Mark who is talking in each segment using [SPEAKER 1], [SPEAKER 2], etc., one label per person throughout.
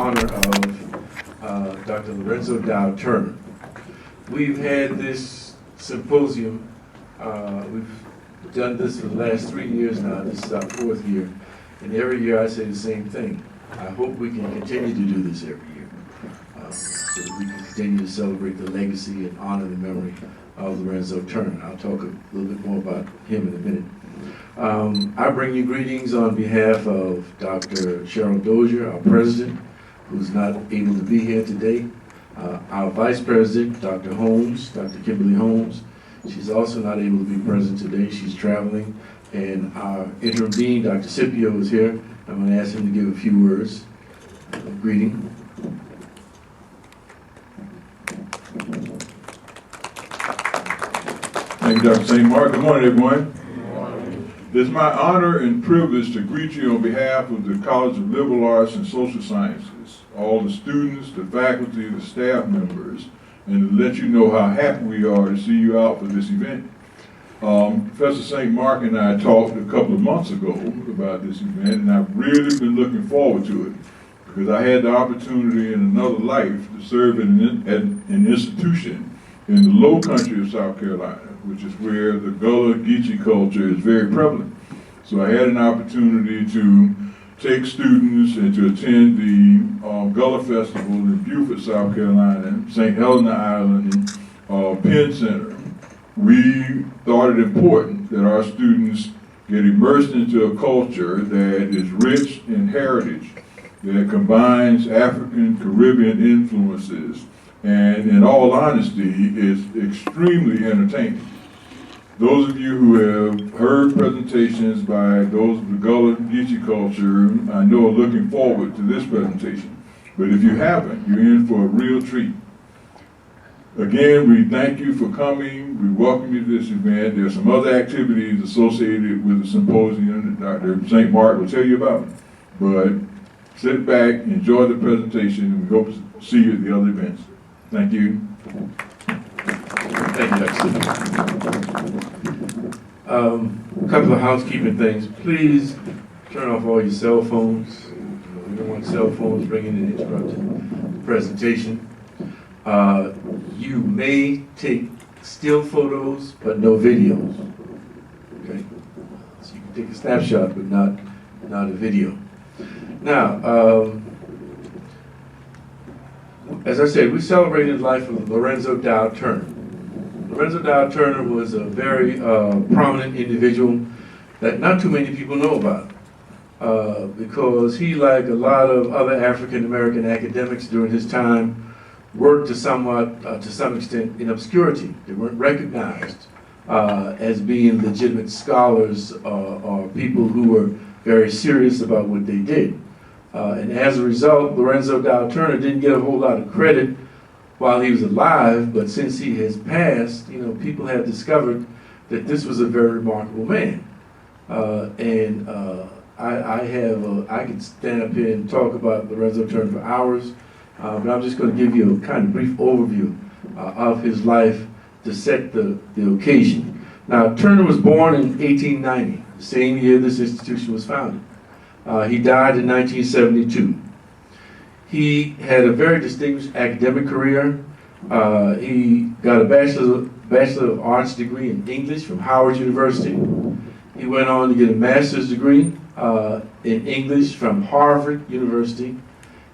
[SPEAKER 1] honor of Dr. Lorenzo Dow Turner. We've had this symposium, we've done this for the last 3 years now. This is our 4th year. And every year I say the same thing. I hope we can continue to do this every year so that we can continue to celebrate the legacy and honor the memory of Lorenzo Turner. I'll talk a little bit more about him in a minute. I bring you greetings on behalf of Dr. Cheryl Dozier, our president, who's not able to be here today. Our vice president, Dr. Holmes, Dr. Kimberly Holmes. She's also not able to be present today. She's traveling. And our interim dean, Dr. Scipio, is here. I'm going to ask him to give a few words of greeting.
[SPEAKER 2] Thank you, Dr. St. Mark. Good morning, everyone. It's my honor and privilege to greet you on behalf of the College of Liberal Arts and Social Sciences, all the students, the faculty, the staff members, and to let you know how happy we are to see you out for this event. Professor St. Mark and I talked a couple of months ago about this event, and I've really been looking forward to it because I had the opportunity in another life to serve in an institution in the low country of South Carolina, which is where the Gullah Geechee culture is very prevalent. So I had an opportunity to take students and to attend the Gullah Festival in Beaufort, South Carolina, St. Helena Island, and Penn Center. We thought it important that our students get immersed into a culture that is rich in heritage, that combines African, Caribbean influences, and in all honesty, is extremely entertaining. Those of you who have heard presentations by those of the Gullah Geechee culture, I know are looking forward to this presentation. But if you haven't, you're in for a real treat. Again, we thank you for coming. We welcome you to this event. There's some other activities associated with the symposium that Dr. St. Mark will tell you about. But sit back, enjoy the presentation, and we hope to see you at the other events. Thank you.
[SPEAKER 1] Thank you, Dr. A couple of housekeeping things. Please turn off all your cell phones. We don't want cell phones ringing and interrupting the presentation. You may take still photos, but no videos. Okay? So you can take a snapshot, but not a video. Now, as I said, we celebrated the life of Lorenzo Dow Turner. Lorenzo Dow Turner was a very prominent individual that not too many people know about because he, like a lot of other African American academics during his time, worked to some extent in obscurity. They weren't recognized as being legitimate scholars or people who were very serious about what they did. And as a result, Lorenzo Dow Turner didn't get a whole lot of credit while he was alive, but since he has passed, people have discovered that this was a very remarkable man. I could stand up here and talk about Lorenzo Turner for hours, but I'm just going to give you a kind of brief overview of his life to set the occasion. Now, Turner was born in 1890, the same year this institution was founded. He died in 1972. He had a very distinguished academic career. He got a Bachelor of Arts degree in English from Howard University. He went on to get a master's degree in English from Harvard University.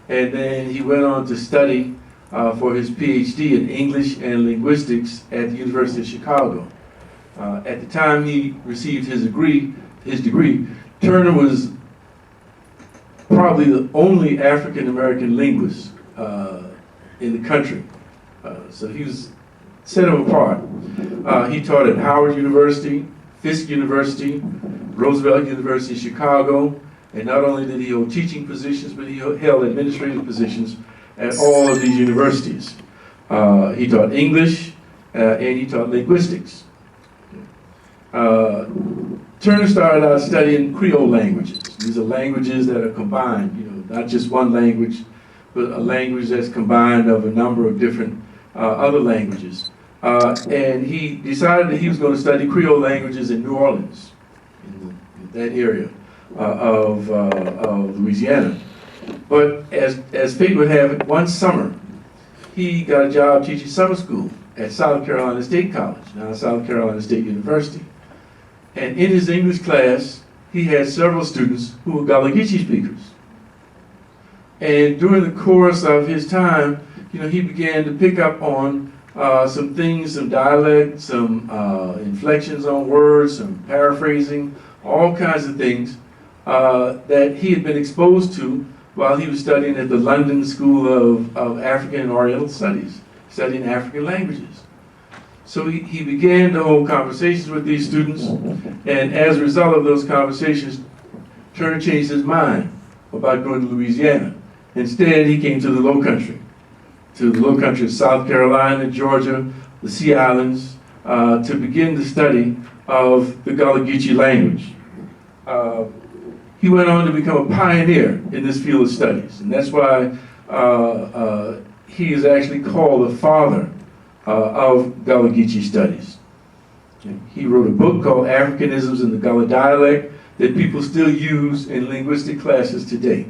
[SPEAKER 1] And then he went on to study for his PhD in English and Linguistics at the University of Chicago. At the time he received his degree, Turner was probably the only African American linguist in the country. So he was set him apart. He taught at Howard University, Fisk University, Roosevelt University in Chicago, and not only did he hold teaching positions, but he held administrative positions at all of these universities. He taught English and he taught linguistics. Turner started out studying Creole languages. These are languages that are combined, not just one language, but a language that's combined of a number of different other languages. And he decided that he was going to study Creole languages in New Orleans, in that area of Louisiana. But as fate would have it, one summer, he got a job teaching summer school at South Carolina State College, now South Carolina State University. And in his English class, he had several students who were Gullah Geechee speakers. And during the course of his time, he began to pick up on some things, some dialect, some inflections on words, some paraphrasing, all kinds of things that he had been exposed to while he was studying at the London School of African and Oriental Studies, studying African languages. So he began to hold conversations with these students, and as a result of those conversations, Turner changed his mind about going to Louisiana. Instead, he came to the Low Country of South Carolina, Georgia, the Sea Islands, to begin the study of the Gullah Geechee language. He went on to become a pioneer in this field of studies, and that's why he is actually called the father of Gullah Geechee studies. He wrote a book called Africanisms in the Gullah Dialect that people still use in linguistic classes today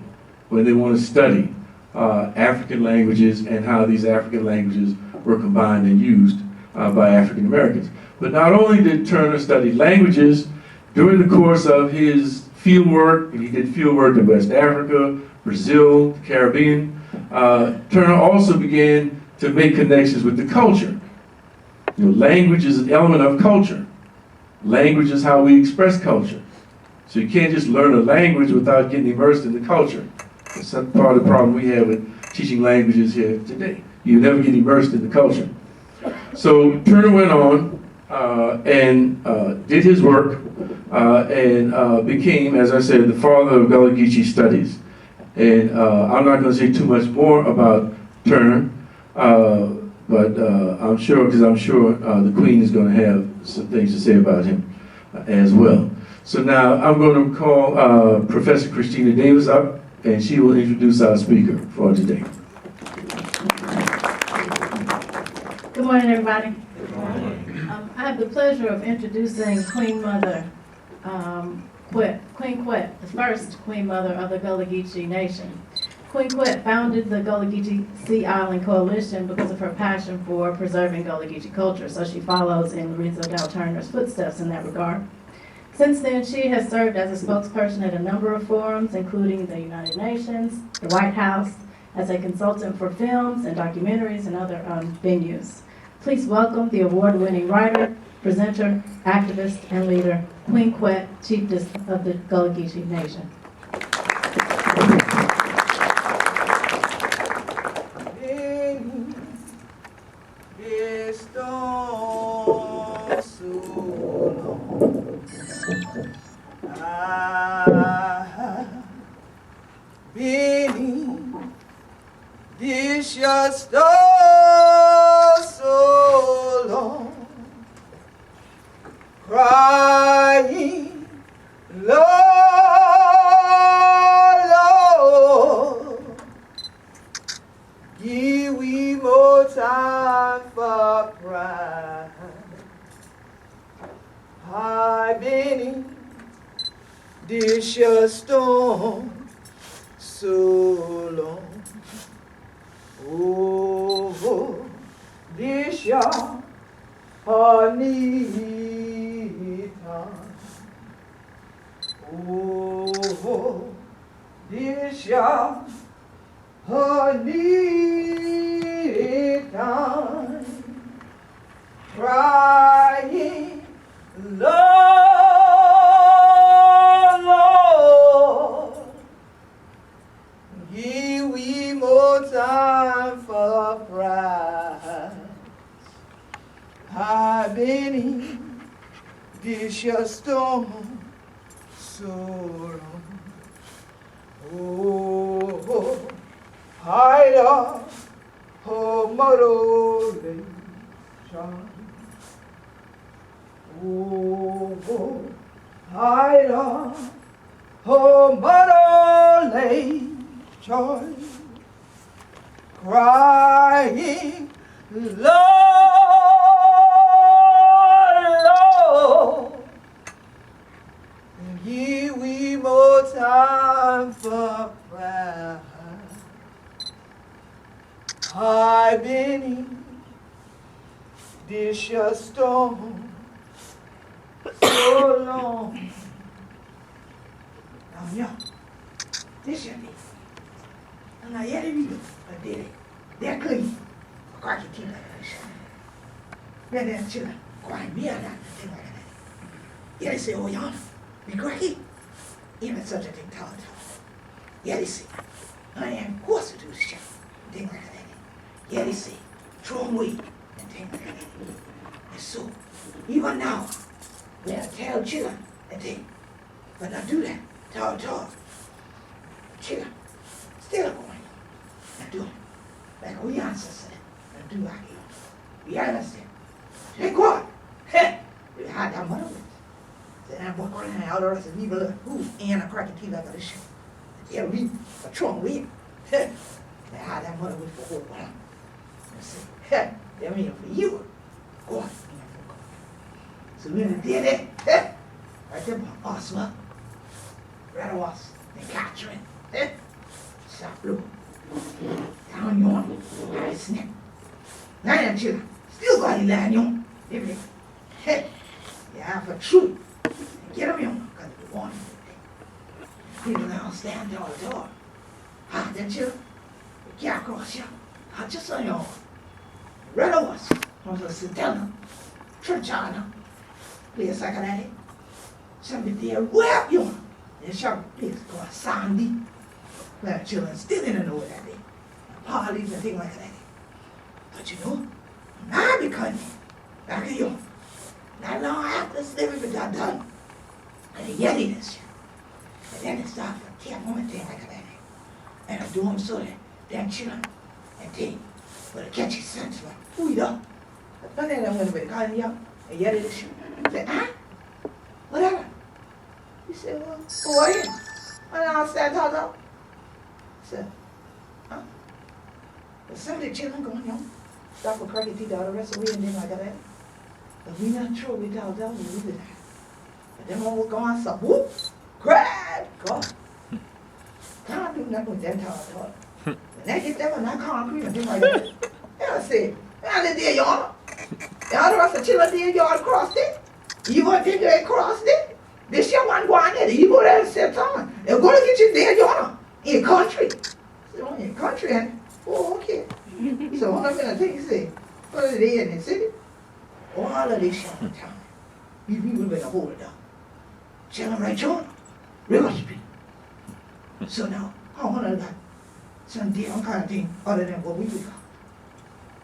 [SPEAKER 1] when they want to study African languages and how these African languages were combined and used by African Americans. But not only did Turner study languages, during the course of his field work, and he did field work in West Africa, Brazil, the Caribbean, Turner also began to make connections with the culture. Language is an element of culture. Language is how we express culture. So you can't just learn a language without getting immersed in the culture. That's part of the problem we have with teaching languages here today. You never get immersed in the culture. So Turner went on and did his work and became, as I said, the father of Gullah Geechee studies. And I'm not going to say too much more about Turner, but I'm sure the Queen is going to have some things to say about him as well. So now I'm going to call Professor Christina Davis up, and she will introduce our speaker for today.
[SPEAKER 3] Good morning, everybody. I have the pleasure of introducing Queen Mother Quet, Queen Quet, the first Queen Mother of the Gullah Geechee Nation. Queen Quet founded the Gullah Geechee Sea Island Coalition because of her passion for preserving Gullah Geechee culture, so she follows in Lorenzo Dow Turner's footsteps in that regard. Since then, she has served as a spokesperson at a number of forums, including the United Nations, the White House, as a consultant for films and documentaries and other venues. Please welcome the award-winning writer, presenter, activist, and leader, Queen Quet, Chiefess of the Gullah Geechee Nation.
[SPEAKER 4] This your store so long, crying, Lord, Lord, give we more time for pride. I've been in this your storm so long. Oh, this your honey time. Oh, this your honey time. Crying, Lord, Lord, give we more time for pride. I've been in this your storm so long. Oh, I love her mother child. Oh, I love her mother child, crying, Lord, Lord, give we more time for pride. I've been in this your storm so long. Now, yeah, this your me. And I had it either, I did it. They're clean. I got your teeth like that. Then they're chilling. Quiet me out that thing like that. Yeah, they say, oh, y'all, be cracky. Even such a thing, tall. Yeah, they say, I am forced to do this shit. Thing like that. Yeah, they say, throw them away. And thing like that. And so, even now, when I tell children and thing, but not do that, tall. Children, still going. Now do it. Like we answer said, and do like you. You understand? Hey, God. Hey, you had that mother with it. Then I walk around out the rest of the people look, ooh, and I crack the teeth like this shit. Yeah, we a trunk with. They had that mother with for a whole while. And say, hey, they're mean for you. God. So when they did it, right there, us, well, right of us, they capture it. Stop blue. Down yon, I snap. Now them children, still got it down yon. Hey, yeah, for truth. Get them yon, because they want it. People now stand door to door. Ah, them children, they can't cross you. Ah, just on yon. Right of us, on the sit down, church on them. Play a second at it. Somebody there, well, yon. They shop place called Sandy. Well, children still didn't know that day. Parties and things like that. But you know, now because back in you, not long after slavery got done, and they yelled this shit. And then they started to tear them and things like that. And I do them so that them children and things for the catchy sense like, who you know? But then I went with the car and yelled this shit. I said, huh? Whatever. He said, well, who are you? And I said, talk. Said, huh? But some of the children going on, stop for cracky teeth all the rest of the way and then like that. But we not true, we tell them we do that. But them all going so whoop, grab, go. Can't do nothing with them tall. When they get them on that concrete and things like that, they'll say, y'all there, y'all. Y'all the rest of the children there, y'all crossed it. You want to think they crossed it? This year one going there, you go there and sit on. They're going to get you there, y'all. In country. So in country, and oh, okay. So what I'm gonna take you say, what are they in the city? All of this shit in town. You people better hold it down. Chilling right on. River Street. So now, how one of that some different kind of thing other than what we do.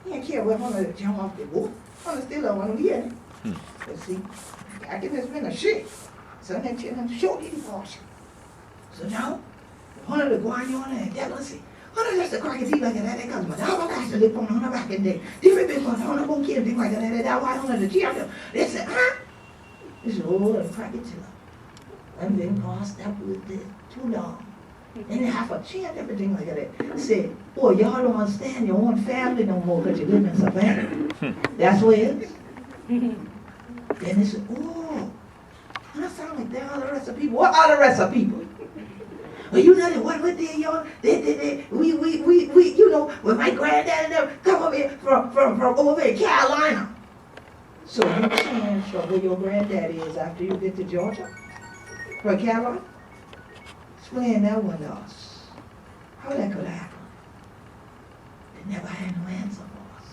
[SPEAKER 4] You can't care what one of the jump off the boat. One of still one of the But see, I think there's been a shit. So that children show you caution. So now, one of the guanyon and jealousy. One of just the cracky teeth like that, because my dog got to live on the back in there. Different people on the bone kid, things like that, that why one of the children. They said, huh? This is old and cracky teeth. And then crossed up with this too long. And they have a chance, everything like that. Said, boy, y'all don't understand your own family no more because you live in Savannah. That's what it is. Then they said, oh, that sounds like there are the rest of people. What are the rest of people? Well, you know that what they, y'all, we, you know, when my granddad and them come over here from over in Carolina. So you change from where your granddaddy is after you get to Georgia? From Carolina? Explain that one to us. How that could happen? They never had no answer for us.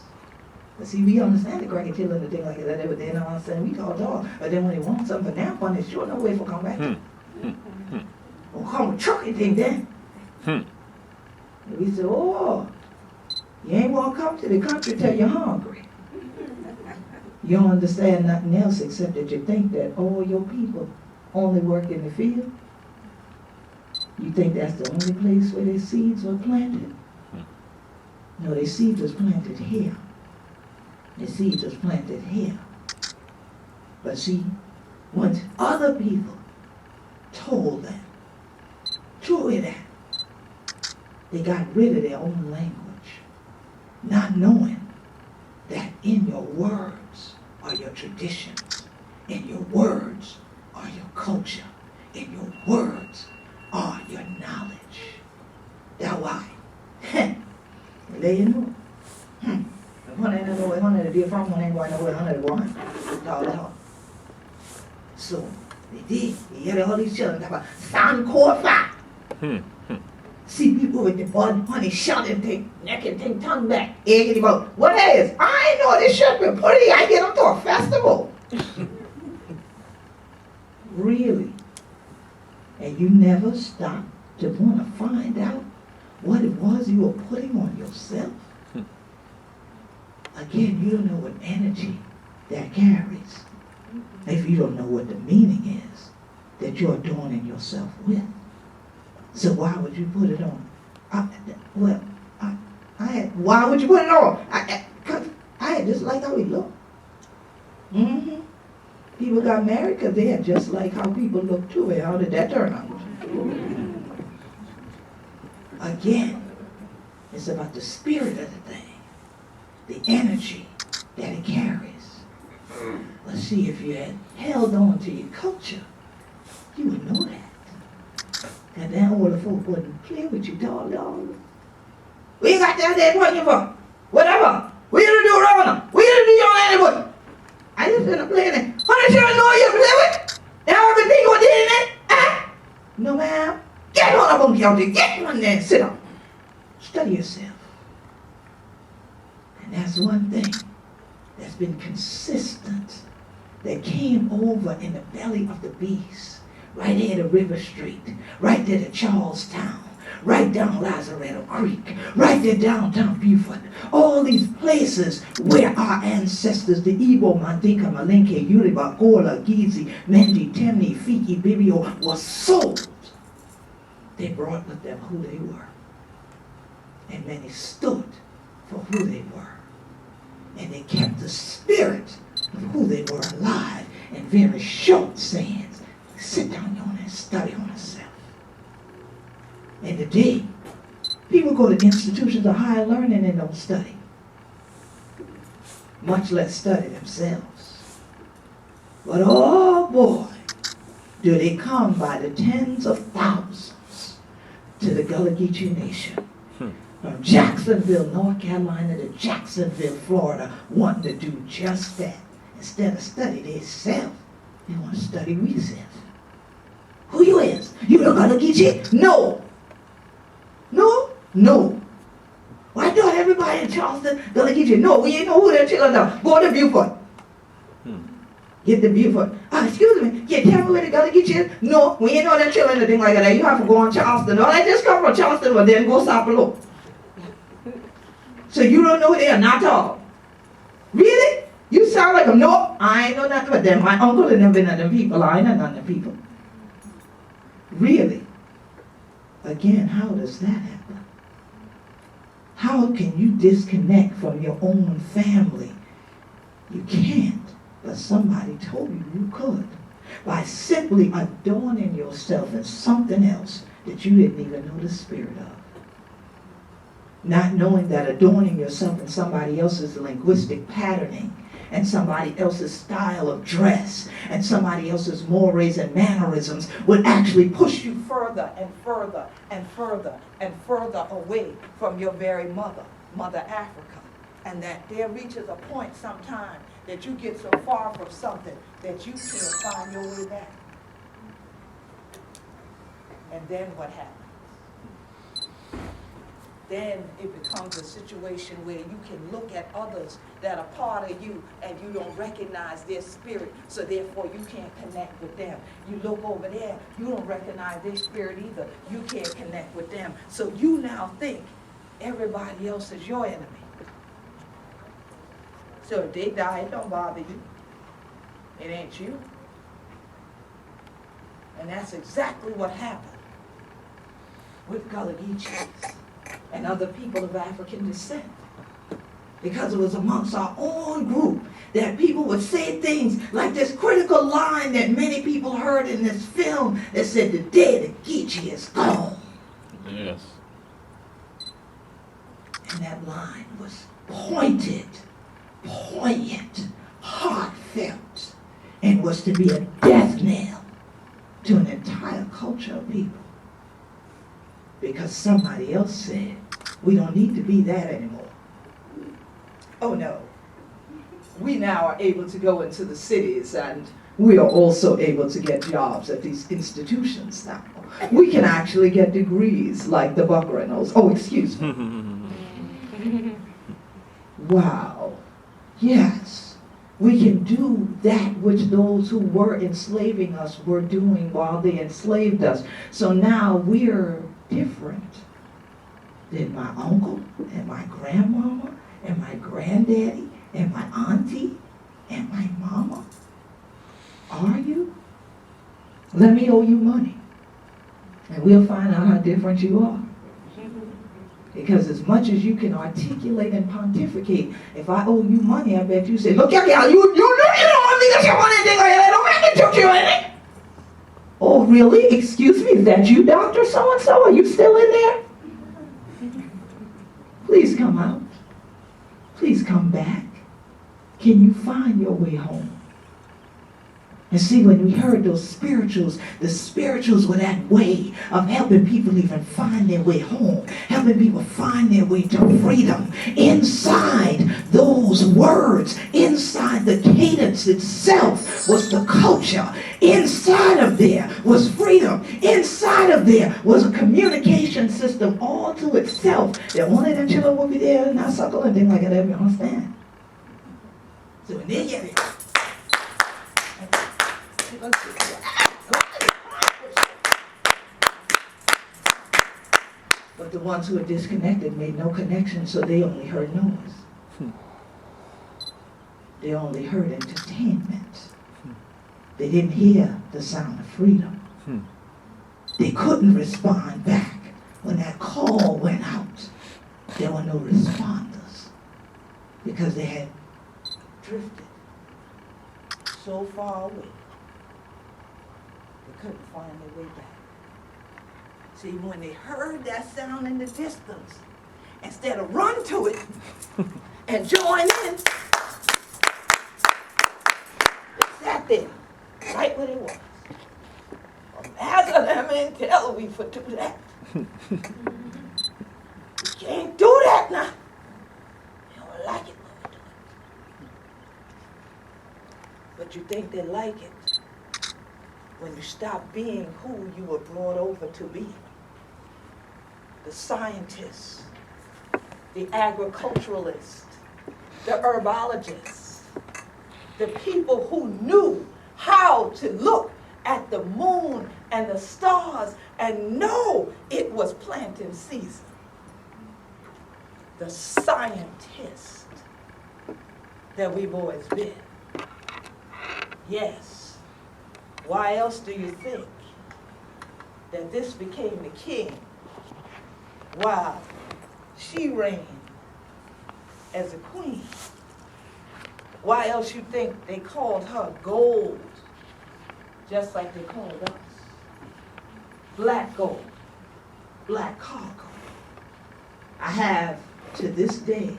[SPEAKER 4] But see, we understand the cracky till and the thing like that, but they don't understand we call dog. But then when they want something for now, one is sure no way for come back. Or come with trucking thing then. And we said, oh, you ain't want to come to the country till you're hungry. You don't understand nothing else except that you think that all your people only work in the field. You think that's the only place where their seeds were planted? No, their seeds was planted here. Their seeds was planted here. But see, once other people told them, truly that, they got rid of their own language, not knowing that in your words are your traditions, in your words are your culture, in your words are your knowledge. That's why. There you know. from when they went nowhere, 101. So they did. You hear all these children talk about sound core 5. See people with the bud honey shouting, take neck and take tongue back, egging him out. What that is? I ain't know this shit been pretty. I get them to a festival. Really? And you never stopped to want to find out what it was you were putting on yourself? Again, you don't know what energy that carries if you don't know what the meaning is that you're adorning yourself with. So why would you put it on? Why would you put it on? I had just like how we look. People got married because they had just like how people look too. And how did that turn out? Again, it's about the spirit of the thing, the energy that it carries. Let's see, if you had held on to your culture, you would know that. And then all the folk wouldn't play with you, dog. We got that there point you for. Whatever. We gonna do around them. We gonna do your anyway. I just been playing it. How did you know you play with? Now I've been thinking what did it? No ma'am. Get on up on county. Get on there and sit down. Study yourself. And that's one thing that's been consistent that came over in the belly of the beast. Right there to River Street, right there to Charlestown, right down Lazaretto Creek, right there downtown Beaufort. All these places where our ancestors, the Igbo, Mandinka, Malinke, Yoruba, Gullah Geechee, Mendi, Temni, Fiki, Bibio, were sold. They brought with them who they were. And many stood for who they were. And they kept the spirit of who they were alive in very short sayings. Sit down on it and study on yourself. And today, people go to institutions of higher learning and don't study. Much less study themselves. But oh boy, do they come by the tens of thousands to the Gullah Geechee Nation. From Jacksonville, North Carolina to Jacksonville, Florida, wanting to do just that. Instead of study themselves, they want to study themselves. Who you is? You the Gullah Geechee? No. No? No. Well, I thought everybody in Charleston, Gullah Geechee. No, we ain't know who them children are. Go to Beaufort. Get the Beaufort. Excuse me. Yeah, tell me where the Gullah Geechee is. No, we ain't know them children or anything like that. You have to go on Charleston. No, they just come from Charleston, but then go stop and look. So you don't know who they are, not all. Really? You sound like them. No, I ain't know nothing about them. My uncle and them been at them people. I ain't know none of them people. Really? Again, how does that happen? How can you disconnect from your own family? You can't, but somebody told you you could. By simply adorning yourself in something else that you didn't even know the spirit of. Not knowing that adorning yourself in somebody else's linguistic patterning and somebody else's style of dress and somebody else's mores and mannerisms would actually push you further and further and further and further away from your very mother, Mother Africa. And that there reaches a point sometime that you get so far from something that you can't find your way back. And then what happens? Then it becomes a situation where you can look at others that are part of you and you don't recognize their spirit, so therefore you can't connect with them. You look over there, you don't recognize their spirit either. You can't connect with them. So you now think everybody else is your enemy. So if they die, it don't bother you. It ain't you. And that's exactly what happened with Gullah Geechee and other people of African descent. Because it was amongst our own group that people would say things like this critical line that many people heard in this film that said, "The dead Geechee is gone."
[SPEAKER 5] Yes.
[SPEAKER 4] And that line was pointed, poignant, heartfelt, and was to be a death knell to an entire culture of people. Because somebody else said, we don't need to be that anymore. Oh no.
[SPEAKER 5] we now are able to go into the cities, and we are also able to get jobs at these institutions now. We can actually get degrees like the Buck Reynolds. Oh, excuse me. Wow. Yes. We can do that which those who were enslaving us were doing while they enslaved us. So now we're different than my uncle and my grandmama and my granddaddy and my auntie and my mama. Are you? Let me owe you money, and we'll find out how different you are. Because as much as you can articulate and pontificate, if I owe you money, I bet you say, look, you know you don't want me to get money, thing like that. Don't make me took you anything. Oh, really? Excuse me, is that you, Dr. So-and-so? Are you still in there? Please come out. Please come back. Can you find your way home? And see, when we heard those spirituals, the spirituals were that way of helping people even find their way home, helping people find their way to freedom. Inside those words, inside the cadence itself was the culture. Inside of there was freedom. Inside of there was a communication system all to itself. That only the children will be there and not suckle and things like that, you understand? So when they get it, but the ones who were disconnected made no connection, so they only heard noise. They only heard entertainment. They didn't hear the sound of freedom. They couldn't respond back. When that call went out, there were no responders because they had drifted so far away. They couldn't find their way back. See, when they heard that sound in the distance, instead of run to it and join in, they sat there, right where they was. Imagine them in Tel Aviv for do that. You can't do that now. They don't like it when we do it. But you think they like it when you stop being who you were brought over to be. The scientists, the agriculturalists, the herbologists, the people who knew how to look at the moon and the stars and know it was planting season. The scientists that we've always been. Yes. Why else do you think that this became the king while she reigned as a queen? Why else you think they called her gold, just like they called us? Black gold, black cargo. I have, to this day,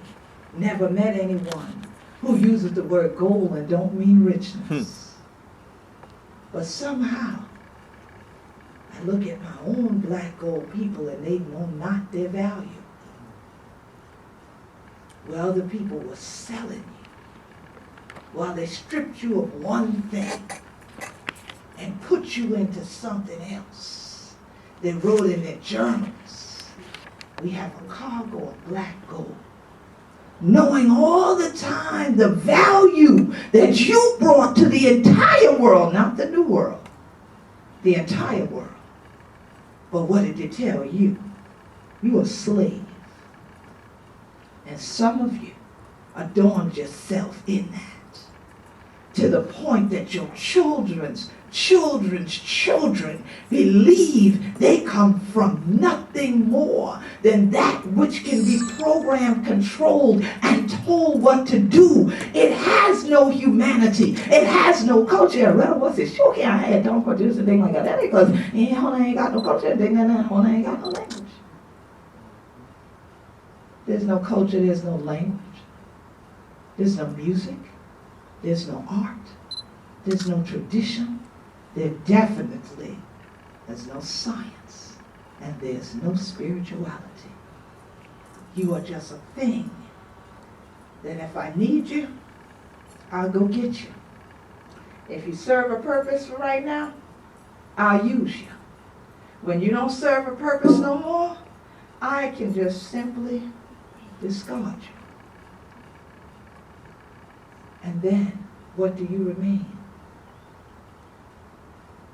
[SPEAKER 5] never met anyone who uses the word gold and don't mean richness. But somehow, I look at my own black gold people and they know not their value. Well, the people were selling you while they stripped you of one thing and put you into something else. They wrote in their journals, we have a cargo of black gold. Knowing all the time the value that you brought to the entire world, not the new world, the entire world. But what did it tell you? You were a slave. And some of you adorned yourself in that, to the point that your children's children believe they come from nothing more than that which can be programmed, controlled, and told what to do. It has no humanity. It has no culture. Well, what's it? Sure can't have don't produce a thing like that because ain't got no culture, ain't got no language. There's no culture, there's no language. There's no music. There's no art. There's no tradition. There definitely is no science, and there's no spirituality. You are just a thing that if I need you, I'll go get you. If you serve a purpose for right now, I'll use you. When you don't serve a purpose no more, I can just simply discard you. And then, what do you remain?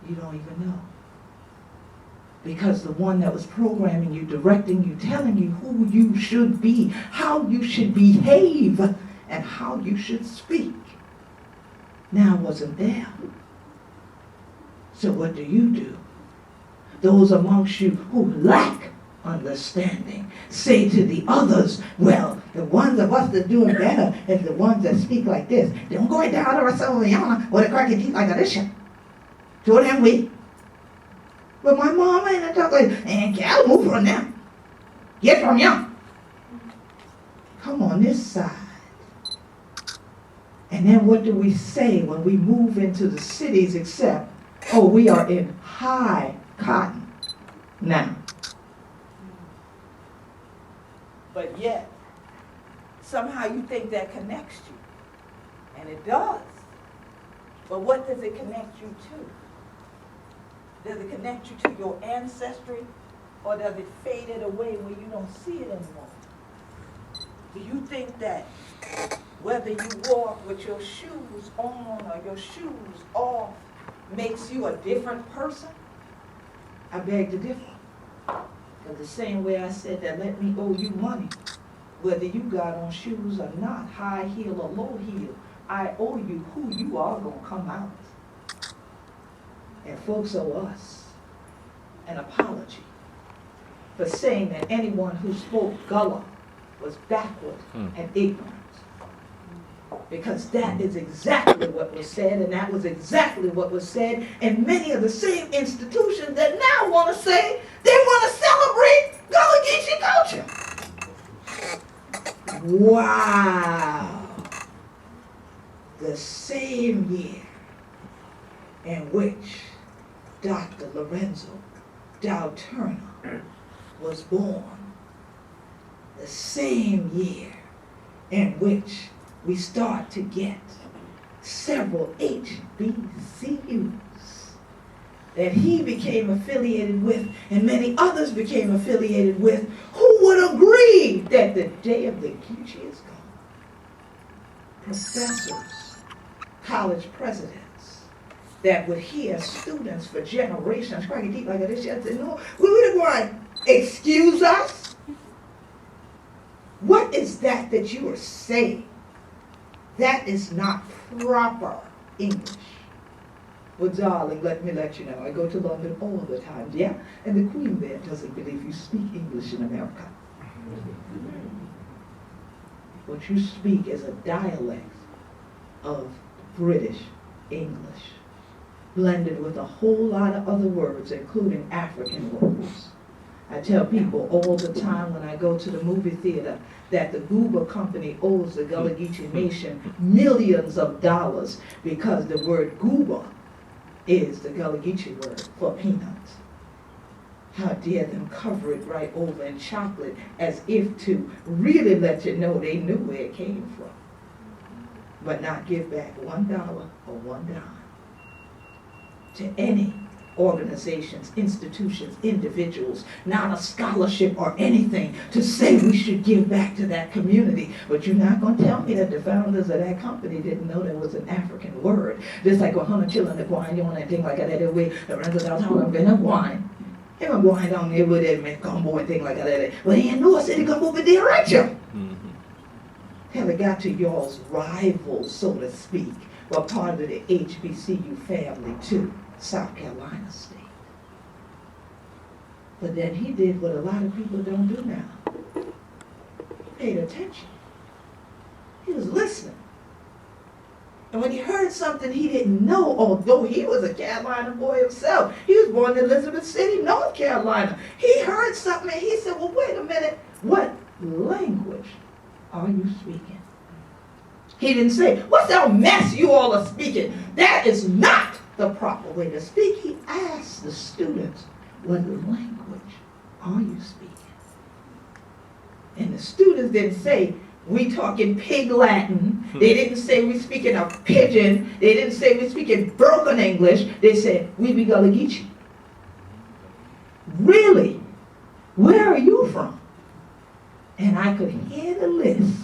[SPEAKER 5] You don't even know. Because the one that was programming you, directing you, telling you who you should be, how you should behave, and how you should speak, now wasn't there. So what do? Those amongst you who lack understanding say to the others, well, the ones of us that doing better is the ones that speak like this. They don't go right down to Savannah or the cracky teeth like this shit. To them we. But my mama ain't talk like, and Cal, move from them. Get from them. Come on this side. And then what do we say when we move into the cities except, oh, we are in high cotton now. But yet, somehow you think that connects you. And it does. But what does it connect you to? Does it connect you to your ancestry, or does it fade it away where you don't see it anymore? Do you think that whether you walk with your shoes on or your shoes off makes you a different person? I beg to differ. Because the same way I said that let me owe you money, whether you got on shoes or not, high heel or low heel, I owe you who you are going to come out. And folks owe us an apology for saying that anyone who spoke Gullah was backward and ignorant. Because that is exactly what was said, and that was exactly what was said in many of the same institutions that now want to say they want to celebrate Gullah Geechee culture. Wow. The same year in which Dr. Lorenzo Dow was born, the same year in which we start to get several HBCUs that he became affiliated with and many others became affiliated with, who would agree that the day of the Geechee is gone. Professors, college presidents, that would hear students for generations crying deep like this, and say, no, we would want to excuse us. What is that you are saying? That is not proper English. Well, darling, let me let you know, I go to London all the time, yeah? And the Queen there doesn't believe you speak English in America. What you speak is a dialect of British English, blended with a whole lot of other words, including African words. I tell people all the time when I go to the movie theater that the Goober Company owes the Gullah Geechee Nation millions of dollars because the word Goober is the Gullah Geechee word for peanuts. How dare them cover it right over in chocolate as if to really let you know they knew where it came from, but not give back $1 or 1 dime to any organizations, institutions, individuals, not a scholarship or anything to say we should give back to that community. But you're not going to tell me that the founders of that company didn't know there was an African word. Just like 100 children that wine, you know, and thing like that, that way, the rest of the time, they're not wine. They were going down there with it, and gumbo and thing like that. Well, they didn't know I said it gumbo, but they right you. Hell, it got to y'all's rivals, so to speak, were part of the HBCU family too. South Carolina State. But then he did what a lot of people don't do now. He paid attention. He was listening. And when he heard something he didn't know, although he was a Carolina boy himself, he was born in Elizabeth City, North Carolina. He heard something and he said, well, wait a minute, what language are you speaking? He didn't say, what's that mess you all are speaking? That is not the proper way to speak. He asked the students, what language are you speaking? And the students didn't say, We talking pig Latin. They didn't say we speaking a pidgin. They didn't say we speaking broken English. They said we be Gullah Geechee. Really? Where are you from? And I could hear the list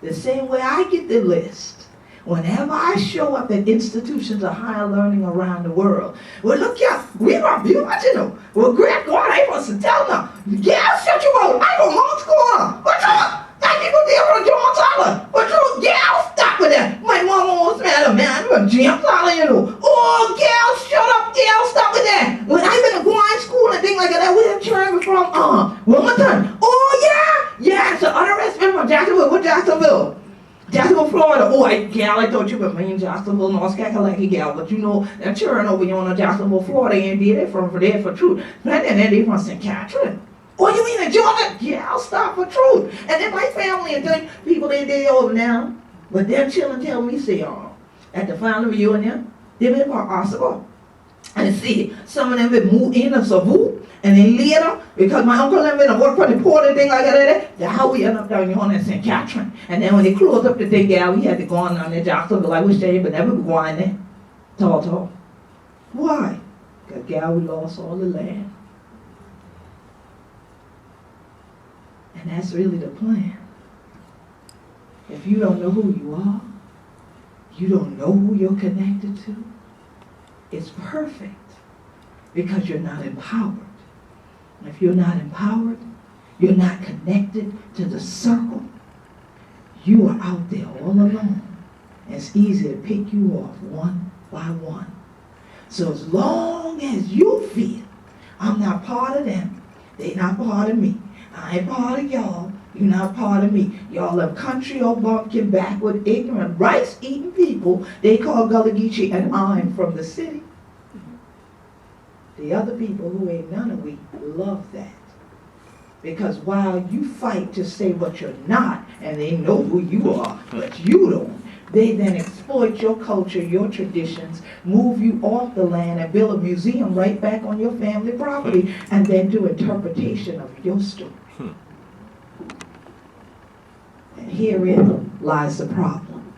[SPEAKER 5] the same way I get the list whenever I show up at institutions of higher learning around the world. Well, look here, we from you, what you know? Well, Greg, God, I was to tell them. Yeah, shut your mouth. I go long school. What's up? That people there from John Tyler. What's up? Yeah, stop with that. My mom almost mad at man from Jim Tyler, you know. Oh, gal, shut up, gal, stop with that. When I've been going to school and things like that, we have children from, one more time. Oh, yeah. Yeah, so other residents from Jacksonville. What Jacksonville? Jacksonville, Florida. Oh, gal, I thought you were mean Jacksonville, North Carolina, gal, but you know, that children over here on Jacksonville, Florida, ain't there from there for truth. And then they from St. Catherine. Oh, you mean in Georgia? Yeah, I'll stop for truth. And then my family and then people they over now, but they're chilling, tell me, say, at the final reunion, they've been possible. And see, some of them would move in a Savu, and then later, because my uncle and them work for the port and things like that, that's how we end up down here in St. Catherine. And then when they closed up the thing, gal, we had to go on down there, Jacksonville. I wish they would never go on there. Tall. Why? Because, gal, we lost all the land. And that's really the plan. If you don't know who you are, you don't know who you're connected to, it's perfect because you're not empowered. If you're not empowered, you're not connected to the circle, you are out there all alone. It's easy to pick you off one by one. So as long as you feel, I'm not part of them, they're not part of me, I ain't part of y'all, you're not part of me. Y'all are country or bumpkin, backward, ignorant, rice-eating people they call Gullah Geechee, and I'm from the city. The other people who ain't none of we love that. Because while you fight to say what you're not, and they know who you are, but you don't, they then exploit your culture, your traditions, move you off the land and build a museum right back on your family property, and then do interpretation of your story. And herein lies the problem.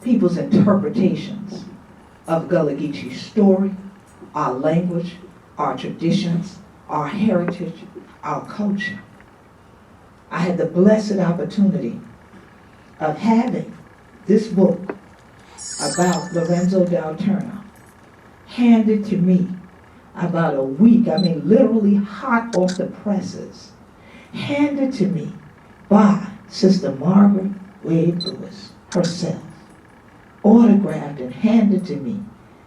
[SPEAKER 5] People's interpretations of Gullah Geechee's story, our language, our traditions, our heritage, our culture. I had the blessed opportunity of having this book about Lorenzo Dow handed to me about a week, I mean literally hot off the presses, handed to me by Sister Margaret Wade Lewis herself, autographed and handed to me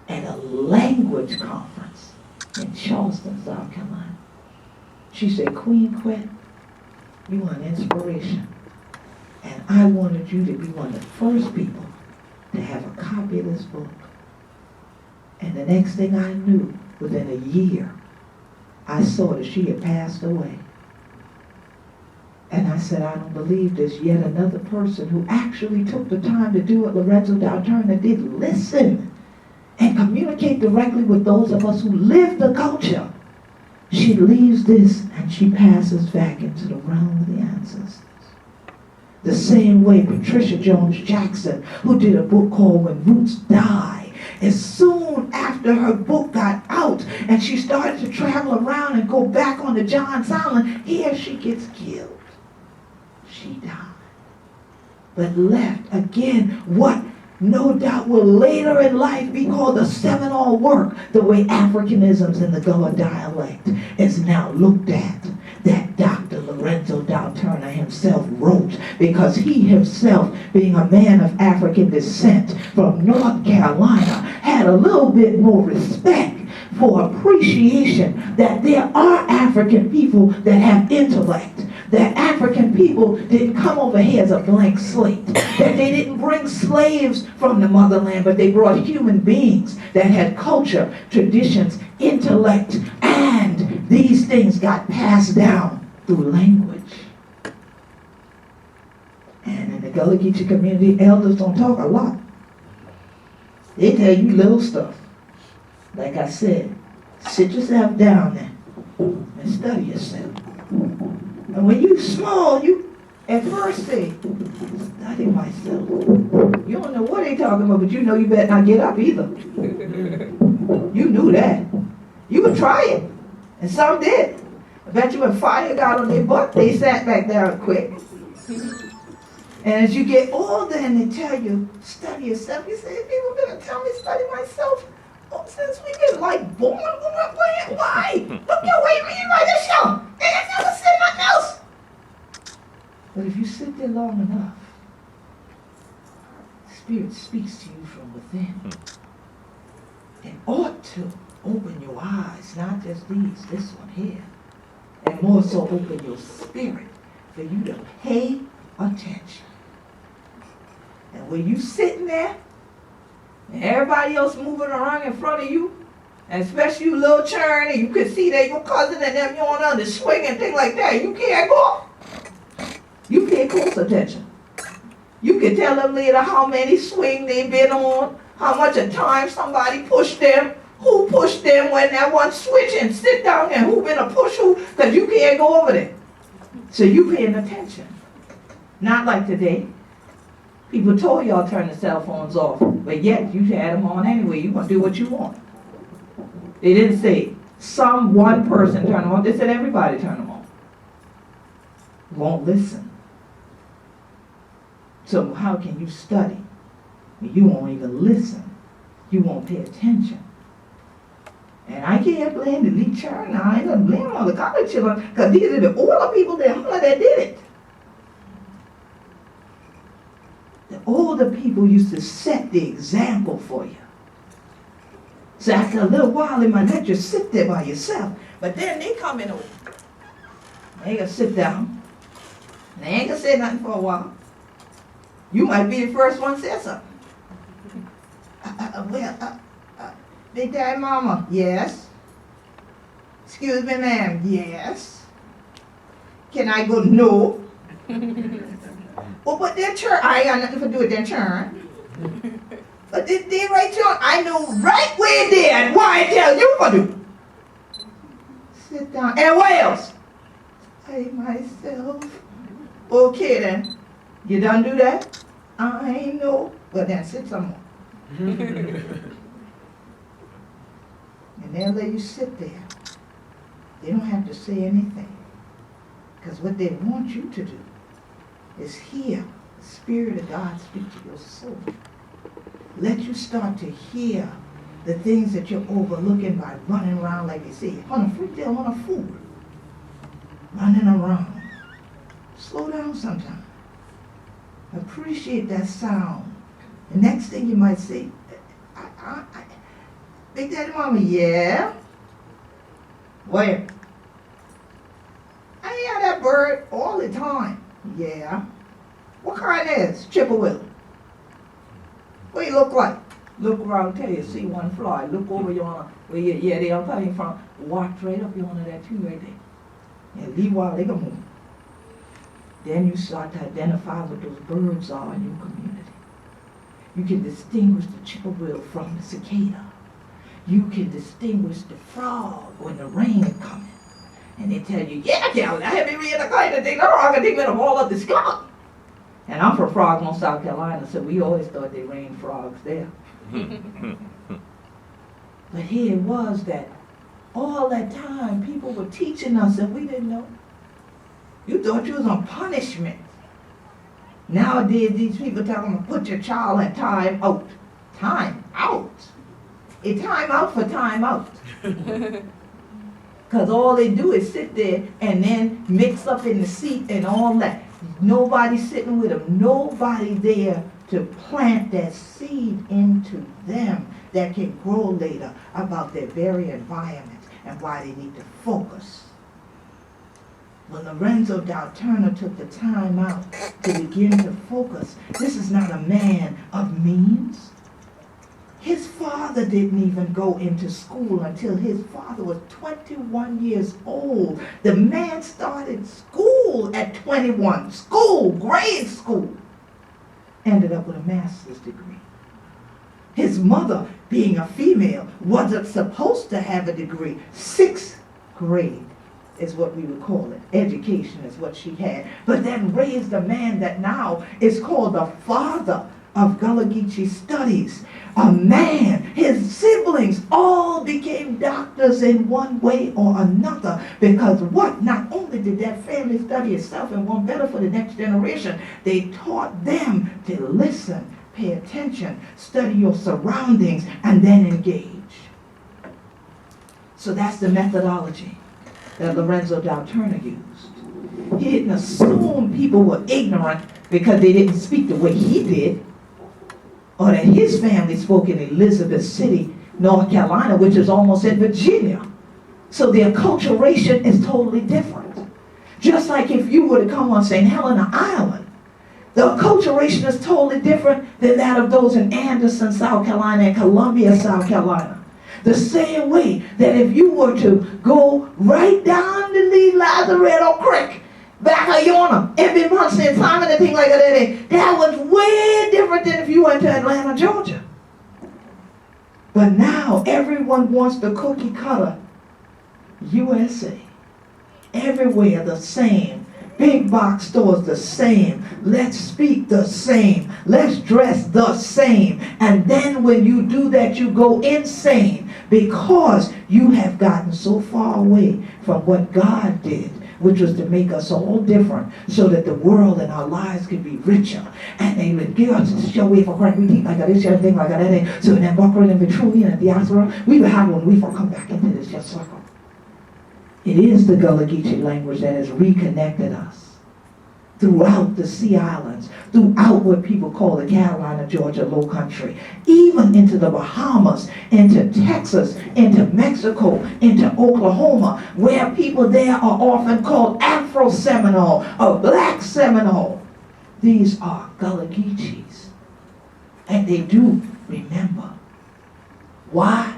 [SPEAKER 5] at a language conference in Charleston, South Carolina. She said, Queen Quet, you are an inspiration. And I wanted you to be one of the first people to have a copy of this book. And the next thing I knew, within a year, I saw that she had passed away. And I said, I don't believe this. Yet another person who actually took the time to do what Lorenzo Dow did, listen and communicate directly with those of us who live the culture. She leaves this and she passes back into the realm of the ancestors. The same way Patricia Jones Jackson, who did a book called When Roots Die, as soon after her book got out and she started to travel around and go back on the Johns Island, here she gets killed. She died. But left again what no doubt will later in life be called the seminal work, the way Africanisms in the Gullah dialect is now looked at, that Dr. Lorenzo Dow himself wrote, because he himself, being a man of African descent from North Carolina, had a little bit more respect for appreciation that there are African people that have intellect, that African people didn't come over here as a blank slate, that they didn't bring slaves from the motherland, but they brought human beings that had culture, traditions, intellect, and these things got passed down through language. And in the Gullah Geechee community, elders don't talk a lot. They tell you little stuff. Like I said, sit yourself down there and study yourself. And when you small, you At first they study myself. You don't know what they talking about, but you know you better not get up either. You knew that. You could try it. And some did. I bet you when fire got on their butt, they sat back down quick. And as you get older and they tell you, study yourself, you say, people gonna tell me study myself. Oh, since we've been like born, why? Look your way, man, like this show. And I never said nothing else. But if you sit there long enough, the Spirit speaks to you from within. And ought to open your eyes, not just this one here. And more so open your spirit for you to pay attention. And when you sitting there, and everybody else moving around in front of you, and especially you little churn, and you can see that your cousin and them, you on the swing and things like that, you can't go. You pay close attention. You can tell them later how many swing they've been on, how much of time somebody pushed them, who pushed them when that one switch and sit down there, who been a push who, because you can't go over there. So you paying attention. Not like today. People told y'all turn the cell phones off, but yet you had them on anyway. You gonna do what you want. They didn't say some one person turn them on. They said everybody turn them on. Won't listen. So how can you study? You won't even listen. You won't pay attention. And I can't blame the lead churn now. I ain't gonna blame all the college children, because these are the older people that did it. The older people used to set the example for you. So after a little while, they might let you sit there by yourself. But then they come in over. They ain't gonna sit down. They ain't gonna say nothing for a while. You might be the first one to say something. Big Daddy Mama, yes. Excuse me, ma'am, yes. Can I go? No. Well, but their turn, I ain't got nothing to do with their turn. But they right turn, I know right where they at, why I tell you what to do. Sit down, and what else? I myself. Okay then, you done do that? I know. Well then, sit some more. And they'll let you sit there. They don't have to say anything. Because what they want you to do is hear the Spirit of God speak to your soul. Let you start to hear the things that you're overlooking by running around like they say. On a freak, they're on a fool. Running around. Slow down sometime. Appreciate that sound. The next thing you might say, Big Daddy Mama, yeah? Where? I hear that bird all the time. Yeah. What kind is? Chippewa. What do you look like? Look around, tell you, see one fly. Look over yonder, where they are coming from. Walk right up yonder, that tree right there. And leave while they go move. Then you start to identify what those birds are in your community. You can distinguish the chippewa from the cicada. You can distinguish the frog when the rain is coming. And they tell you, yeah, Calvin, I haven't read the kind of thing, I can take them all up the sky. And I'm from Frogmont, South Carolina, so we always thought they rained frogs there. But here it was that all that time people were teaching us and we didn't know. You thought you was on punishment. Nowadays, these people talking about put your child in time out. Time out? A time out for time out. Because all they do is sit there and then mix up in the seat and all that. Nobody sitting with them. Nobody there to plant that seed into them that can grow later about their very environment and why they need to focus. When Lorenzo Dow took the time out to begin to focus, this is not a man of means. His father didn't even go into school until his father was 21 years old. The man started school at 21. School, grade school. Ended up with a master's degree. His mother, being a female, wasn't supposed to have a degree. 6th grade. is what we would call it. Education is what she had. But then raised a man that now is called the father of Gullah Geechee studies. A man, his siblings all became doctors in one way or another, because what? Not only did that family study itself and want better for the next generation, they taught them to listen, pay attention, study your surroundings, and then engage. So that's the methodology that Lorenzo Dow used. He didn't assume people were ignorant because they didn't speak the way he did, or that his family spoke in Elizabeth City, North Carolina, which is almost in Virginia. So the acculturation is totally different. Just like if you were to come on St. Helena Island, the acculturation is totally different than that of those in Anderson, South Carolina, and Columbia, South Carolina. The same way that if you were to go right down to the Lazaretto Creek, back of Yonah, every month in time and anything like that was way different than if you went to Atlanta, Georgia. But now everyone wants the cookie cutter USA. Everywhere the same. Big box stores the same. Let's speak the same. Let's dress the same. And then when you do that, you go insane, because you have gotten so far away from what God did, which was to make us all different so that the world and our lives could be richer. And they would give us this show way for crack. We think like this, thing like that. So then Buckle and Vitruvian and the diaspora, we would have one we for come back into this just circle. It is the Gullah Geechee language that has reconnected us throughout the Sea Islands, throughout what people call the Carolina, Georgia Low Country, even into the Bahamas, into Texas, into Mexico, into Oklahoma, where people there are often called Afro-Seminole or Black Seminole. These are Gullah Geechees, and they do remember. Why?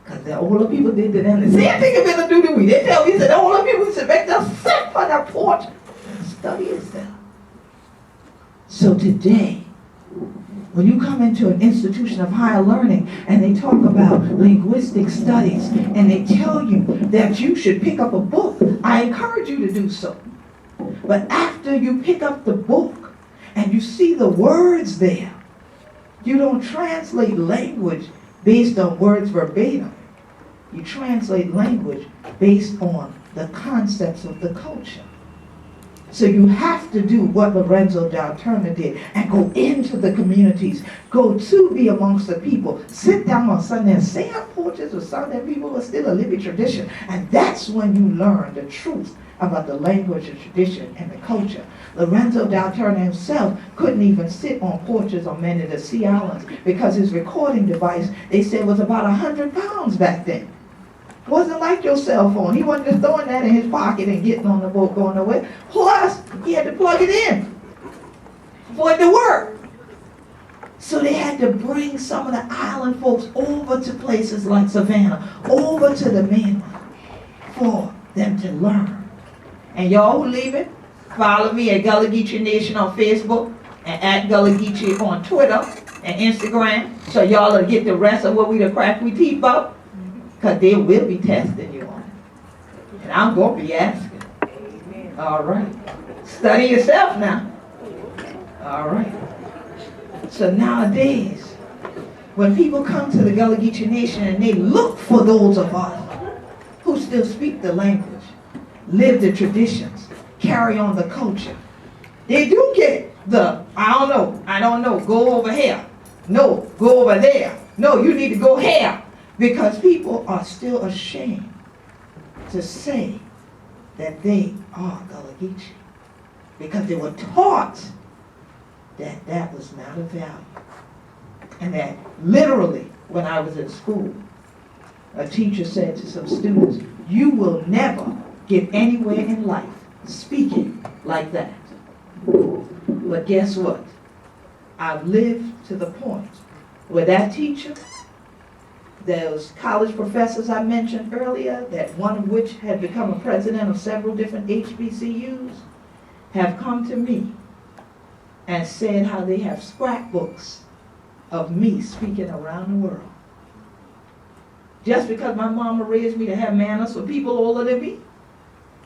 [SPEAKER 5] Because the older people did to them the same thing you're going to do to me. They tell me, the older people should make them sit on the porch and study itself. So today, when you come into an institution of higher learning and they talk about linguistic studies and they tell you that you should pick up a book, I encourage you to do so. But after you pick up the book and you see the words there, you don't translate language based on words verbatim. You translate language based on the concepts of the culture. So you have to do what Lorenzo Dow did and go into the communities, go to be amongst the people, sit down on Sunday and say on porches with Sunday people are still a living tradition. And that's when you learn the truth about the language and tradition and the culture. Lorenzo Dow himself couldn't even sit on porches on many of the Sea Islands because his recording device, they said, was about 100 pounds back then. Wasn't like your cell phone. He wasn't just throwing that in his pocket and getting on the boat going nowhere. Plus, he had to plug it in for it to work. So they had to bring some of the island folks over to places like Savannah, over to the mainland for them to learn. And y'all who leave it, follow me at Gullah Geechee Nation on Facebook and at Gullah Geechee on Twitter and Instagram, so y'all will get the rest of what we done crack we teeth about, because they will be testing you on it. And I'm going to be asking. All right. Study yourself now. All right. So nowadays, when people come to the Gullah Geechee Nation and they look for those of us who still speak the language, live the traditions, carry on the culture, they do get the, I don't know, go over here. No, go over there. No, you need to go here. Because people are still ashamed to say that they are Gullah Geechee. Because they were taught that that was not of value. And that literally, when I was in school, a teacher said to some students, you will never get anywhere in life speaking like that. But guess what? I've lived to the point where that teacher, those college professors I mentioned earlier, that one of which had become a president of several different HBCUs, have come to me and said how they have scrapbooks of me speaking around the world. Just because my mama raised me to have manners for people older than me,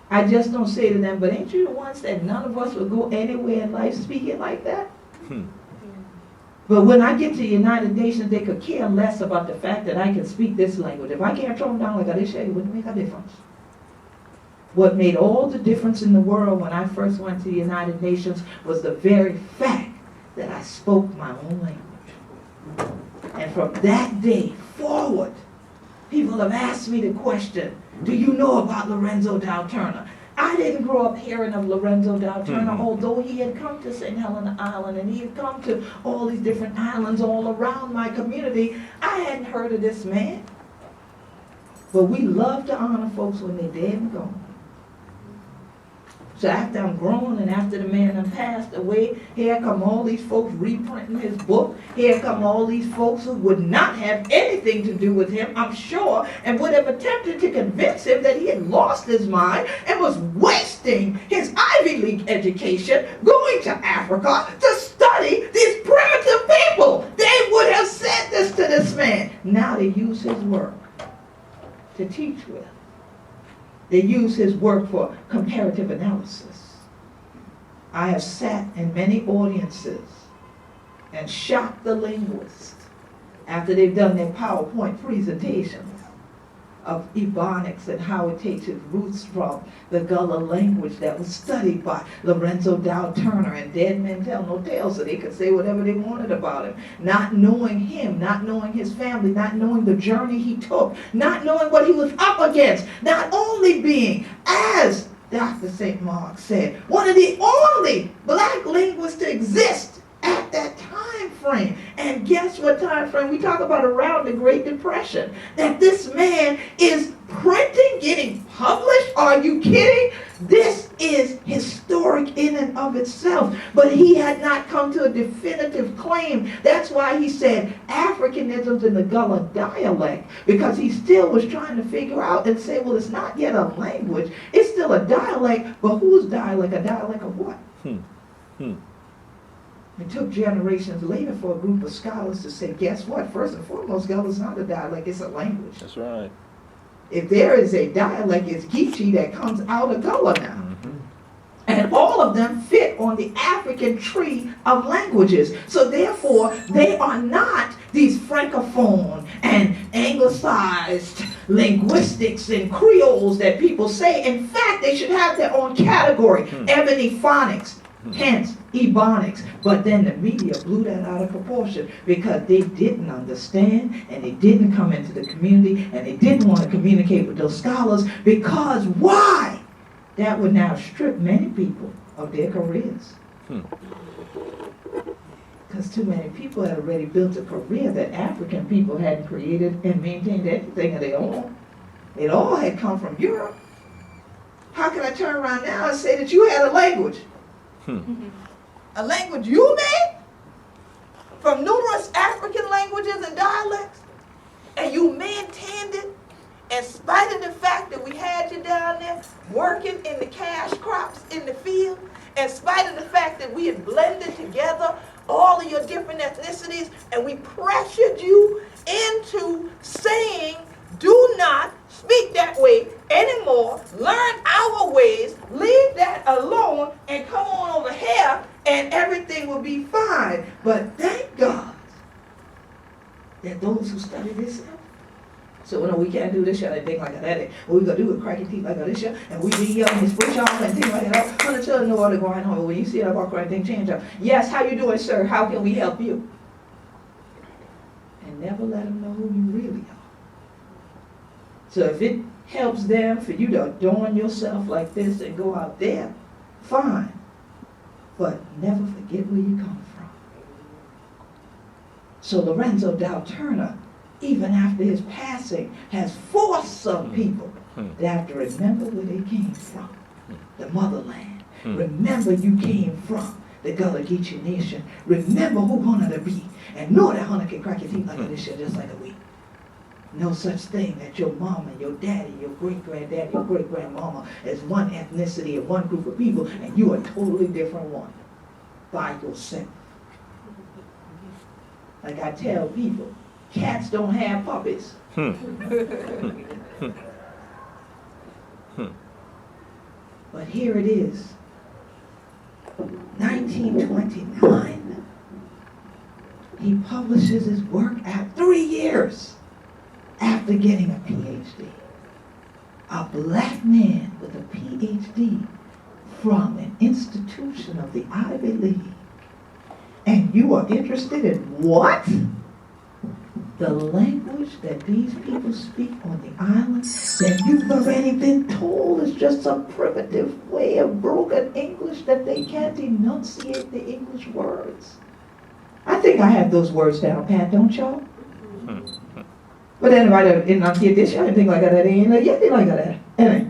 [SPEAKER 5] I just don't say to them, but ain't you the ones that none of us will go anywhere in life speaking like that? But when I get to the United Nations, they could care less about the fact that I can speak this language. If I can't throw them down like this, it wouldn't make a difference. What made all the difference in the world when I first went to the United Nations was the very fact that I spoke my own language. And from that day forward, people have asked me the question, do you know about Lorenzo Dow Turner? I didn't grow up hearing of Lorenzo Dow Turner, although he had come to St. Helena Island and he had come to all these different islands all around my community. I hadn't heard of this man. But we love to honor folks when they're dead and gone. So after I'm grown and after the man had passed away, here come all these folks reprinting his book. Here come all these folks who would not have anything to do with him, I'm sure, and would have attempted to convince him that he had lost his mind and was wasting his Ivy League education going to Africa to study these primitive people. They would have said this to this man. Now they use his work to teach with. They use his work for comparative analysis. I have sat in many audiences and shocked the linguists after they've done their PowerPoint presentations of Ebonics and how it takes its roots from the Gullah language that was studied by Lorenzo Dow Turner, and dead men tell no tales, so they could say whatever they wanted about him. Not knowing him, not knowing his family, not knowing the journey he took, not knowing what he was up against, not only being, as Dr. St. Mark said, one of the only black linguists to exist at that time frame. And guess what time frame? We talk about around the Great Depression. That this man is printing, getting published. Are you kidding? This is historic in and of itself. But he had not come to a definitive claim. That's why he said Africanisms in the Gullah dialect, because he still was trying to figure out and say, well, it's not yet a language. It's still a dialect, but whose dialect? A dialect of what? It took generations later for a group of scholars to say, guess what? First and foremost, Gullah is not a dialect, it's a language.
[SPEAKER 6] That's right.
[SPEAKER 5] If there is a dialect, it's Geechee that comes out of Gullah now. And all of them fit on the African tree of languages. So therefore, they are not these francophone and anglicized linguistics and creoles that people say. In fact, they should have their own category, ebony phonics. Hence, Ebonics. But then the media blew that out of proportion because they didn't understand and they didn't come into the community and they didn't want to communicate with those scholars because why? That would now strip many people of their careers. Because too many people had already built a career that African people hadn't created and maintained anything of their own. It all had come from Europe. How can I turn around now and say that you had a language? A language you made from numerous African languages and dialects, and you maintained it in spite of the fact that we had you down there working in the cash crops in the field, in spite of the fact that we had blended together all of your different ethnicities, and we pressured you into saying, do not speak that way anymore, learn our ways, leave that alone, and come on over here, and everything will be fine. But thank God that those who study this out. So no, we can't do this shit and thing like that. What we gonna do is crack your teeth like this shit, and we be yelling and switch off and things like that. I'm gonna tell you no other going on. When you see that about crying thing change up. Yes, how you doing, sir? How can we help you? And never let them know who you really are. So if it helps them for you to adorn yourself like this and go out there, fine. But never forget where you come from. So Lorenzo Dow Turner, even after his passing, has forced some people to have to remember where they came from, the motherland. Remember you came from the Gullah Geechee nation. Remember who Hunter to be. And know that Hunter can crack your teeth like this shit just like a weed. No such thing that your mama, your daddy, your great-granddaddy, your great-grandmama is one ethnicity of one group of people, and you are a totally different one by yourself. Like I tell people, cats don't have puppies. But here it is, 1929. He publishes his work at 3 years after getting a PhD. A black man with a PhD from an institution of the Ivy League. And you are interested in what? The language that these people speak on the island that you've already been told is just a primitive way of broken English that they can't enunciate the English words. I think I have those words down, Pat, don't y'all? But anybody enunciate this, y'all didn't think like that, ain't think like that, ain't it?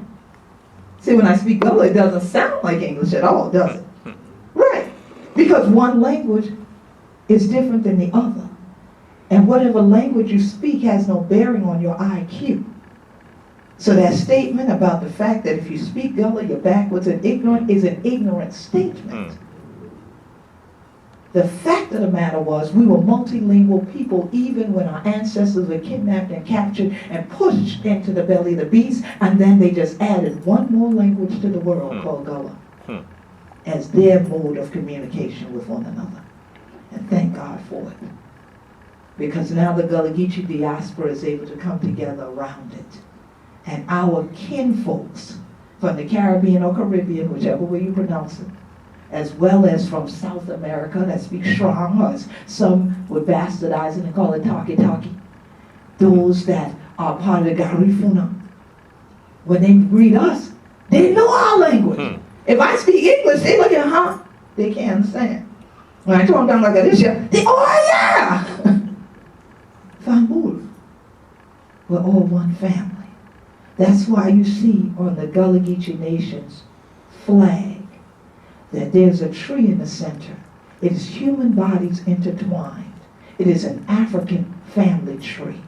[SPEAKER 5] See, when I speak Gullah, it doesn't sound like English at all, does it? Right. Because one language is different than the other. And whatever language you speak has no bearing on your IQ. So that statement about the fact that if you speak Gullah, you're backwards and ignorant is an ignorant statement. The fact of the matter was we were multilingual people even when our ancestors were kidnapped and captured and pushed into the belly of the beast, and then they just added one more language to the world called Gullah as their mode of communication with one another. And thank God for it. Because now the Gullah Geechee diaspora is able to come together around it. And our kinfolks from the Caribbean or Caribbean, whichever way you pronounce it, as well as from South America that speak Shrang, or some would bastardize it and call it Taki-Taki. Those that are part of the Garifuna. When they greet us, they know our language. If I speak English, they look at, huh? They can't understand. When I talk down like this, they, oh yeah! Famul. We're all one family. That's why you see on the Gullah Geechee Nation's flag that there's a tree in the center. It is human bodies intertwined. It is an African family tree.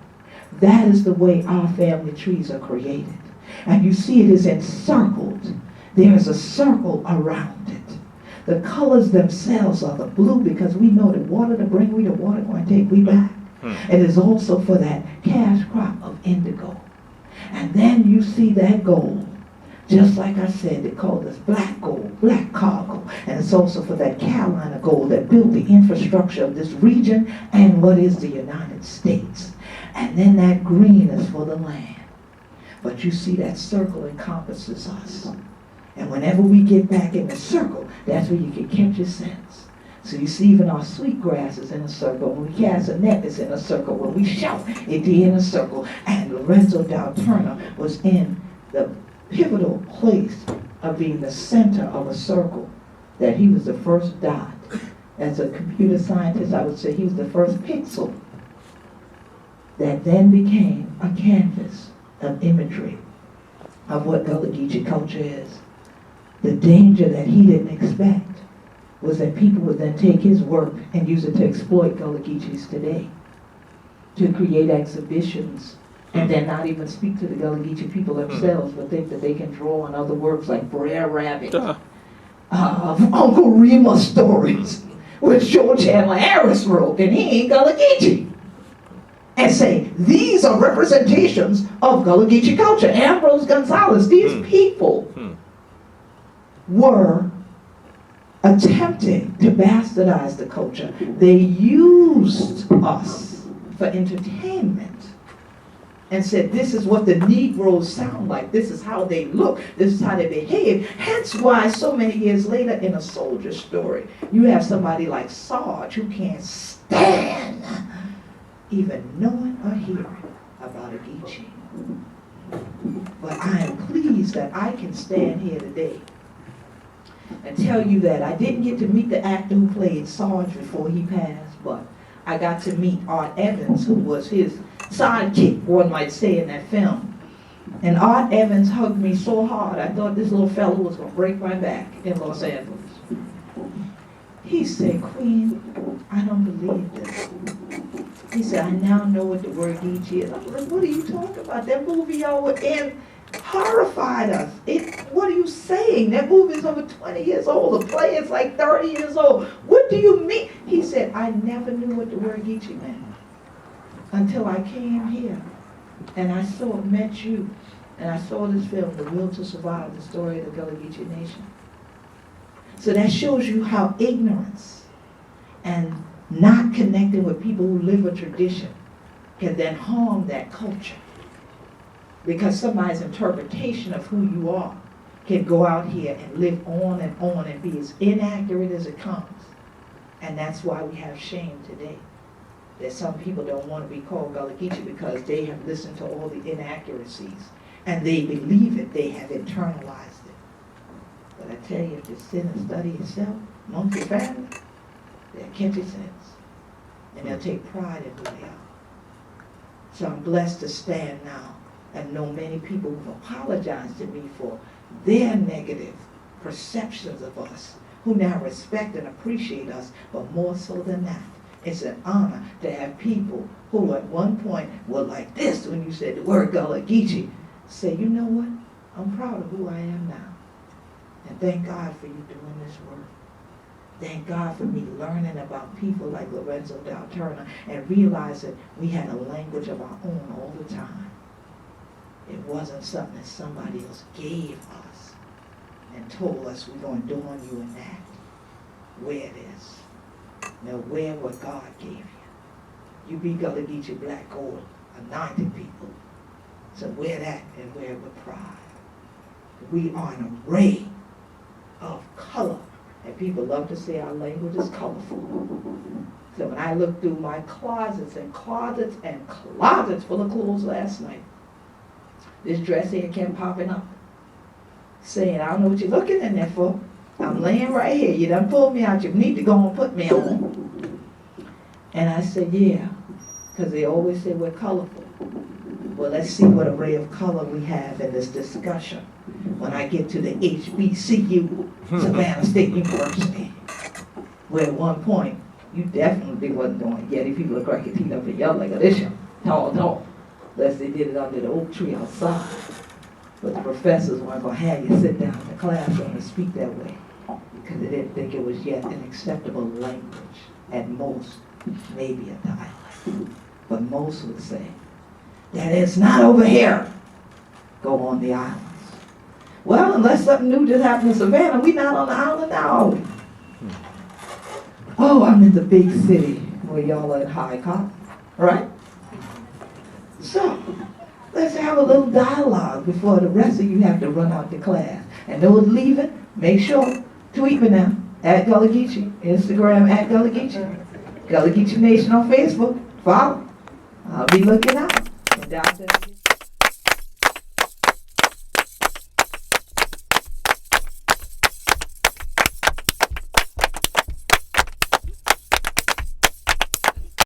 [SPEAKER 5] That is the way our family trees are created. And you see it is encircled. There is a circle around it. The colors themselves are the blue because we know that water to bring we, the water going to take we back. It is also for that cash crop of indigo. And then you see that gold. Just like I said, they call this black gold, black cargo. And it's also for that Carolina gold that built the infrastructure of this region and what is the United States. And then that green is for the land. But you see that circle encompasses us. And whenever we get back in the circle, that's where you can catch your sense. So you see even our sweet grass is in a circle. When we cast a net, it's in a circle. When we shout, it's in a circle. And Lorenzo Dow was in the pivotal place of being the center of a circle, that he was the first dot. As a computer scientist, I would say he was the first pixel that then became a canvas of imagery of what Gullah Geechee culture is. The danger that he didn't expect was that people would then take his work and use it to exploit Gullah Geechees today, to create exhibitions, and then not even speak to the Gullah Geechee people themselves, but think that they can draw on other works like Brer Rabbit, Uncle Remus stories, which George Chandler Harris wrote, and he ain't Gullah Geechee, and say, these are representations of Gullah Geechee culture. Ambrose Gonzalez, these people were attempting to bastardize the culture. They used us for entertainment and said, this is what the Negroes sound like, this is how they look, this is how they behave. Hence why so many years later in A Soldier Story, you have somebody like Sarge who can't stand even knowing or hearing about a Geechee. But I am pleased that I can stand here today and tell you that I didn't get to meet the actor who played Sarge before he passed, but I got to meet Art Evans, who was his sidekick, one might say, in that film. And Art Evans hugged me so hard, I thought this little fellow was going to break my back in Los Angeles. He said, Queen, I don't believe this. He said, I now know what the word Geechee is. I was like, what are you talking about? That movie y'all were in horrified us. What are you saying? That movie is over 20 years old. The play is like 30 years old. What do you mean? He said, I never knew what the word Geechee meant until I came here and I met you And I saw this film, The Will to Survive, the story of the Gullah Geechee Nation. So that shows you how ignorance and not connecting with people who live a tradition can then harm that culture. Because somebody's interpretation of who you are can go out here and live on and be as inaccurate as it comes. And that's why we have shame today. That some people don't want to be called Gullah Geechee because they have listened to all the inaccuracies and they believe it, they have internalized it. But I tell you, if you sit and study yourself, amongst your family, they'll catch your sense. And they'll take pride in who they are. So I'm blessed to stand now and know many people who've apologized to me for their negative perceptions of us, who now respect and appreciate us, but more so than that, it's an honor to have people who at one point were like this when you said the word Gullah Geechee, say, you know what, I'm proud of who I am now. And thank God for you doing this work. Thank God for me learning about people like Lorenzo Dow and realizing we had a language of our own all the time. It wasn't something that somebody else gave us and told us we're going to adorn you in that. Wear this. Now wear what God gave you. You be Gullah Geechee, black, gold, anointed people. So wear that and wear it with pride. We are an array of color. And people love to say our language is colorful. So when I looked through my closets and closets and closets full of clothes last night, this dress here kept popping up, saying, I don't know what you're looking in there for. I'm laying right here. You done pulled me out. You need to go and put me on. And I said, yeah, because they always say we're colorful. Well, let's see what array of color we have in this discussion when I get to the HBCU, Savannah State University, where at one point, you definitely wasn't going to get it. People look like your teeth up and yell like this. No. Unless they did it under the oak tree outside. But the professors weren't going to have you sit down in the classroom and speak that way because they didn't think it was yet an acceptable language. At most, maybe a dialect. But most would say that it's not over here. Go on the islands. Well, unless something new just happened in Savannah, we not on the island now, are we? Oh, I'm in the big city where y'all are in high cotton, right? So, let's have a little dialogue before the rest of you have to run out to class. And those leaving, make sure, tweet me now, at Gullah Geechee, Instagram at Gullah Geechee, Gullah Geechee Nation on Facebook, follow. I'll be looking out. And Dr.